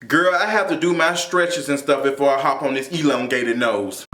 Girl, I have to do my stretches and stuff before I hop on this elongated nose.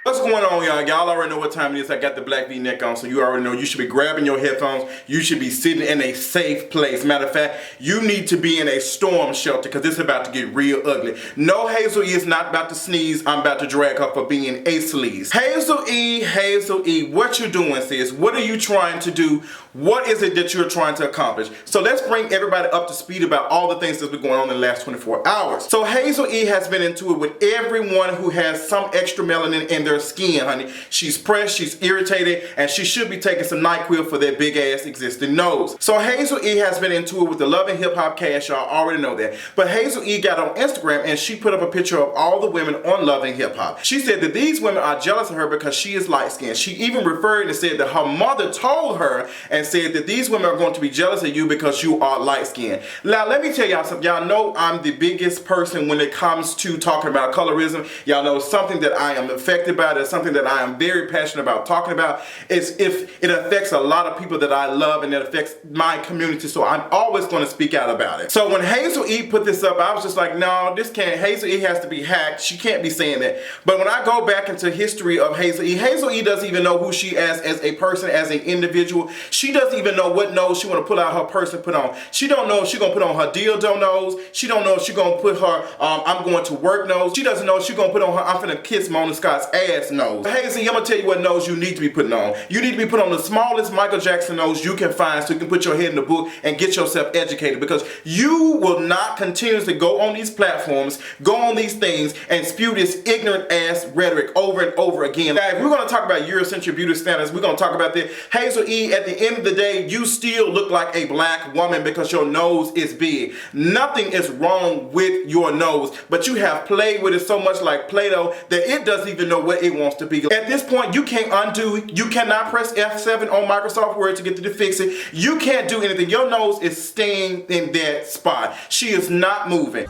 What's going on, y'all? Y'all already know what time it is. I got the black V-neck on, so you already know you should be grabbing your headphones. You should be sitting in a safe place. Matter of fact, you need to be in a storm shelter because this is about to get real ugly. No, Hazel E is not about to sneeze. I'm about to drag her for being a sleaze. Hazel E, what you doing, sis? What are you trying to do? What is it that you're trying to accomplish? So let's bring everybody up to speed about all the things that's been going on in the last 24 hours. So Hazel E has been into it with everyone who has some extra melanin in their skin, honey. She's pressed, she's irritated, and she should be taking some NyQuil for that big ass existing nose. So Hazel E has been into it with the Love and Hip Hop cast, y'all already know that. But Hazel E got on Instagram and she put up a picture of all the women on Love and Hip Hop. She said that these women are jealous of her because she is light skinned. She even referred and said that her mother told her and said that these women are going to be jealous of you because you are light skinned. Now let me tell y'all something. Y'all know I'm the biggest person when it comes to talking about colorism. Y'all know something that I am affected by. It's something that I am very passionate about talking about. Is if it affects a lot of people that I love and it affects my community, so I'm always going to speak out about it. So when Hazel E put this up, I was just like, no, this can't. Hazel E has to be hacked. She can't be saying that. But when I go back into history of Hazel E doesn't even know who she is as a person, as an individual. She doesn't even know what nose she want to pull out her purse and put on. She don't know if she gonna put on her dildo nose. She don't know if she gonna put her I'm going to work nose. She doesn't know if she gonna put on her I'm finna kiss Mona Scott's ass nose. Hazel, I'm gonna tell you what nose you need to be putting on. You need to be putting on the smallest Michael Jackson nose you can find so you can put your head in the book and get yourself educated, because you will not continuously go on these platforms, go on these things and spew this ignorant ass rhetoric over and over again. Now, if we're gonna talk about Eurocentric beauty standards, we're gonna talk about that. Hazel E, at the end of the day, you still look like a black woman because your nose is big. Nothing is wrong with your nose, but you have played with it so much like Play-Doh that it doesn't even know what it wants to be. At this point, you can't undo it. You cannot press F7 on Microsoft Word to get to fix it. You can't do anything. Your nose is staying in that spot. She is not moving.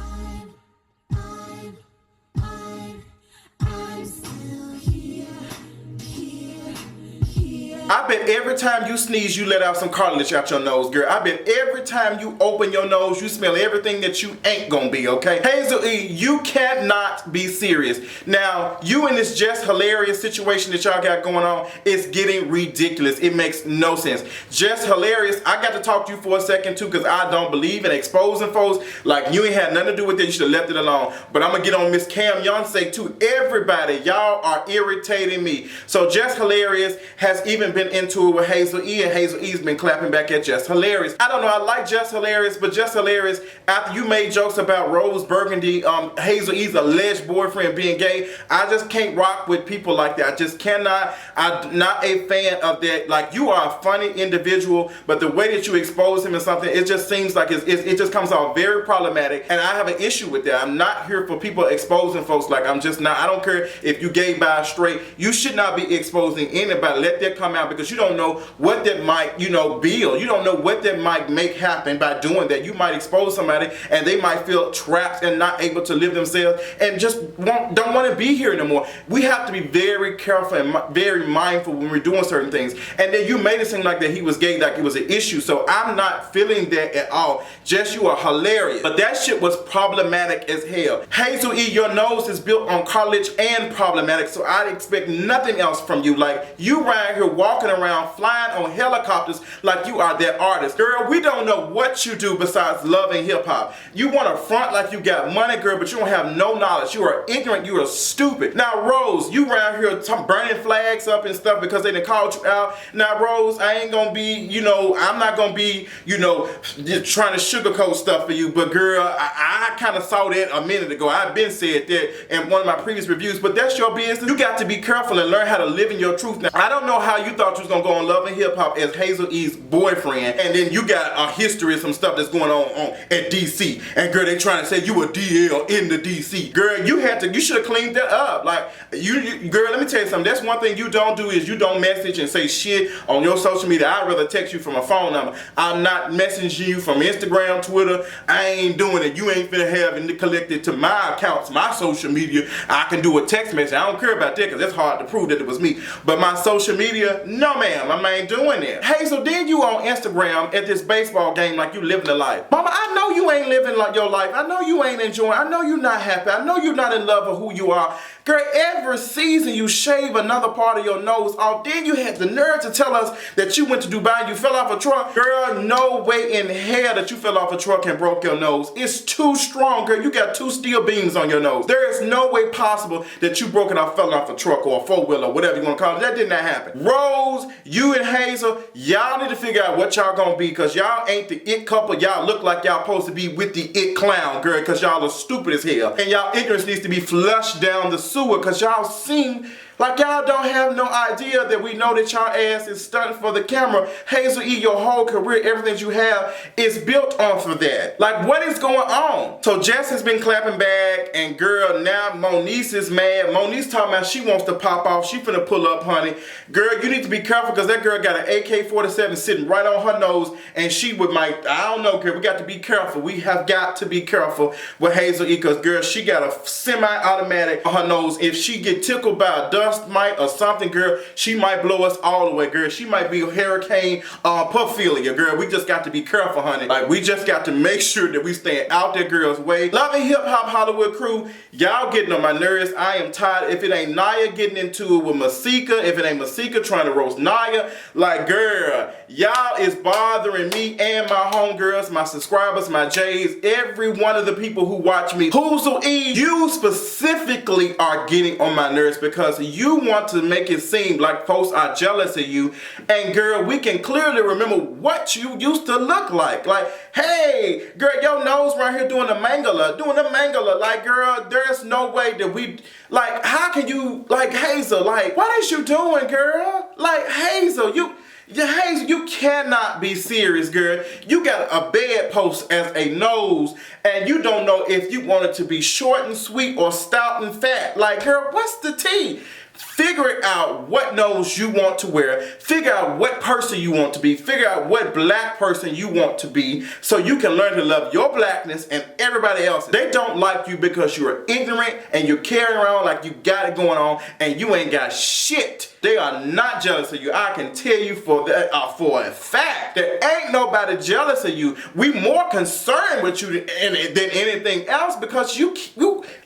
I bet every time you sneeze, you let out some cartilage out your nose, girl. I bet every time you open your nose, you smell everything that you ain't gonna be, okay? Hazel E, you cannot be serious. Now, you in this Just Hilarious situation that y'all got going on is getting ridiculous. It makes no sense. Just Hilarious, I got to talk to you for a second too, because I don't believe in exposing folks. Like, you ain't had nothing to do with it. You should have left it alone. But I'm gonna get on Miss Cam Yonsei too. Everybody, y'all are irritating me. So Just Hilarious has even been into it with Hazel E, and Hazel E's been clapping back at Just Hilarious. I don't know, I like Just Hilarious, but Just Hilarious, after you made jokes about Rose Burgundy, Hazel E's alleged boyfriend being gay, I just can't rock with people like that. I just cannot. I'm not a fan of that. Like, you are a funny individual, but the way that you expose him in something, it just seems like it just comes out very problematic, and I have an issue with that. I'm not here for people exposing folks. Like, I'm just not. I don't care if you gay, bi, straight. You should not be exposing anybody. Let that come out, because you don't know what that might, build. You don't know what that might make happen by doing that. You might expose somebody and they might feel trapped and not able to live themselves and just don't want to be here anymore. We have to be very careful and very mindful when we're doing certain things. And then you made it seem like that he was gay, like it was an issue. So I'm not feeling that at all. Just, you are hilarious. But that shit was problematic as hell. Hazel E, your nose is built on cartilage and problematic, so I'd expect nothing else from you. Like, you right here walking around flying on helicopters like you are that artist. Girl, we don't know what you do besides Love and Hip Hop. You want to front like you got money, girl, but you don't have no knowledge. You are ignorant. You are stupid. Now, Rose, you around here burning flags up and stuff because they done called you out. Now, Rose, I ain't gonna be, I'm not gonna be, just trying to sugarcoat stuff for you, but girl, I kind of saw that a minute ago. I've been said that in one of my previous reviews, but that's your business. You got to be careful and learn how to live in your truth. Now, I don't know how you thought you was gonna go on Love and Hip Hop as Hazel E's boyfriend, and then you got a history of some stuff that's going on at DC, and girl, they trying to say you a DL in the DC. Girl, you should have cleaned that up. Like, girl, let me tell you something. That's one thing you don't do, is you don't message and say shit on your social media. I'd rather text you from a phone number. I'm not messaging you from Instagram, Twitter. I ain't doing it. You ain't finna have it collected to my accounts, my social media. I can do a text message. I don't care about that because it's hard to prove that it was me. But my social media, No ma'am, I ain't doing it. Hazel, then you on Instagram at this baseball game like you living the life. Mama, I know you ain't living like your life. I know you ain't enjoying. I know you're not happy. I know you're not in love with who you are. Girl, every season you shave another part of your nose off. Then you had the nerve to tell us that you went to Dubai and you fell off a truck. Girl, no way in hell that you fell off a truck and broke your nose. It's too strong, girl. You got 2 steel beams on your nose. There is no way possible that you broke it off, fell off a truck or a 4-wheeler or whatever you want to call it. That did not happen. Rose, you and Hazel, y'all need to figure out what y'all gonna be, because y'all ain't the it couple. Y'all look like y'all supposed to be with the it clown, girl, because y'all are stupid as hell. And y'all ignorance needs to be flushed down the sewer, because y'all seem like y'all don't have no idea that we know that y'all ass is stunting for the camera. Hazel E, your whole career, everything you have is built off of that. Like, what is going on? So Jess has been clapping back, and girl, now Moniece is mad. Moniece talking about she wants to pop off. She finna pull up, honey. Girl, you need to be careful, because that girl got an AK-47 sitting right on her nose, and she would might, I don't know, girl, we got to be careful. We have got to be careful with Hazel E, because girl, she got a semi-automatic on her nose. If she get tickled by a dust mite or something, girl, she might blow us all away, girl. She might be Hurricane Puphilia, girl. We just got to be careful, honey. Like, we just got to make sure that we stay out that girl's way. Loving Hip Hop Hollywood crew, y'all getting on my nerves. I am tired. If it ain't Naya getting into it with Masika, if it ain't Masika trying to roast Naya, like, girl, y'all is bothering me and my homegirls, my subscribers, my J's, every one of the people who watch me. Hazel E, you specifically are getting on my nerves, because you want to make it seem like folks are jealous of you. And girl, we can clearly remember what you used to look like. Like, hey, girl, your nose right here doing the mangala. Like, girl, there's no way that we, like, how can you, like, Hazel, like, what is you doing, girl? Like, Hazel, Hazel, you cannot be serious, girl. You got a bedpost as a nose, and you don't know if you want it to be short and sweet or stout and fat. Like, girl, what's the tea? Figure out what nose you want to wear. Figure out what person you want to be. Figure out what black person you want to be, so you can learn to love your blackness and everybody else. They don't like you because you're ignorant and you're carrying around like you got it going on and you ain't got shit. They are not jealous of you. I can tell you for a fact that ain't nobody jealous of you. We more concerned with you than anything else, because you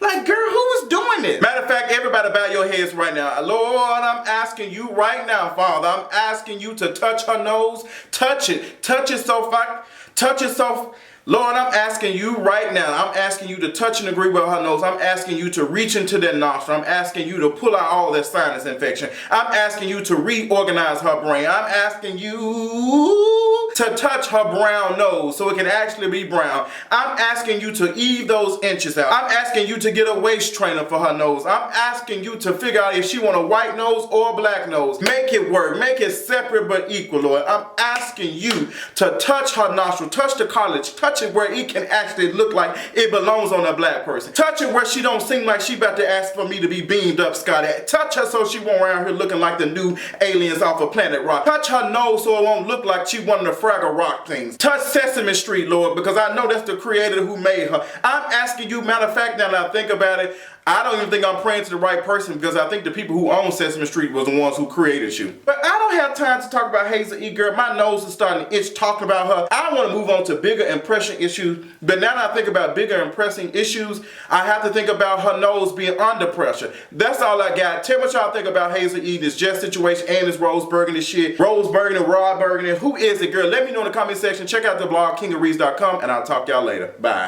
like, girl, who is doing this? Matter of fact, everybody bow your heads right now. Lord, I'm asking you right now, Father, I'm asking you to touch her nose. Touch it so far. Touch it so. Lord, I'm asking you right now. I'm asking you to touch and agree with her nose. I'm asking you to reach into that nostril. I'm asking you to pull out all that sinus infection. I'm asking you to reorganize her brain. I'm asking you to touch her brown nose so it can actually be brown. I'm asking you to ease those inches out. I'm asking you to get a waist trainer for her nose. I'm asking you to figure out if she want a white nose or a black nose. Make it work. Make it separate but equal, Lord. I'm asking you to touch her nostril, touch the cartilage, touch it where it can actually look like it belongs on a black person. Touch it where she don't seem like she about to ask for me to be beamed up, Scotty. Touch her so she won't around here looking like the new aliens off of Planet Rock. Touch her nose so it won't look like she one of the Fraggle Rock things. Touch Sesame Street, Lord, because I know that's the creator who made her. I'm asking you, matter of fact, now that I think about it, I don't even think I'm praying to the right person, because I think the people who own Sesame Street was the ones who created you. But I don't have time to talk about Hazel E, girl. My nose is starting to itch talking about her. I want to move on to bigger impression issues. But now that I think about bigger impressing issues, I have to think about her nose being under pressure. That's all I got. Tell me what y'all think about Hazel E, this Jess situation, and this Rose Burgundy shit. Rose Burgundy, Rod Burgundy. Who is it, girl? Let me know in the comment section. Check out the blog, kingareads.com, and I'll talk y'all later. Bye.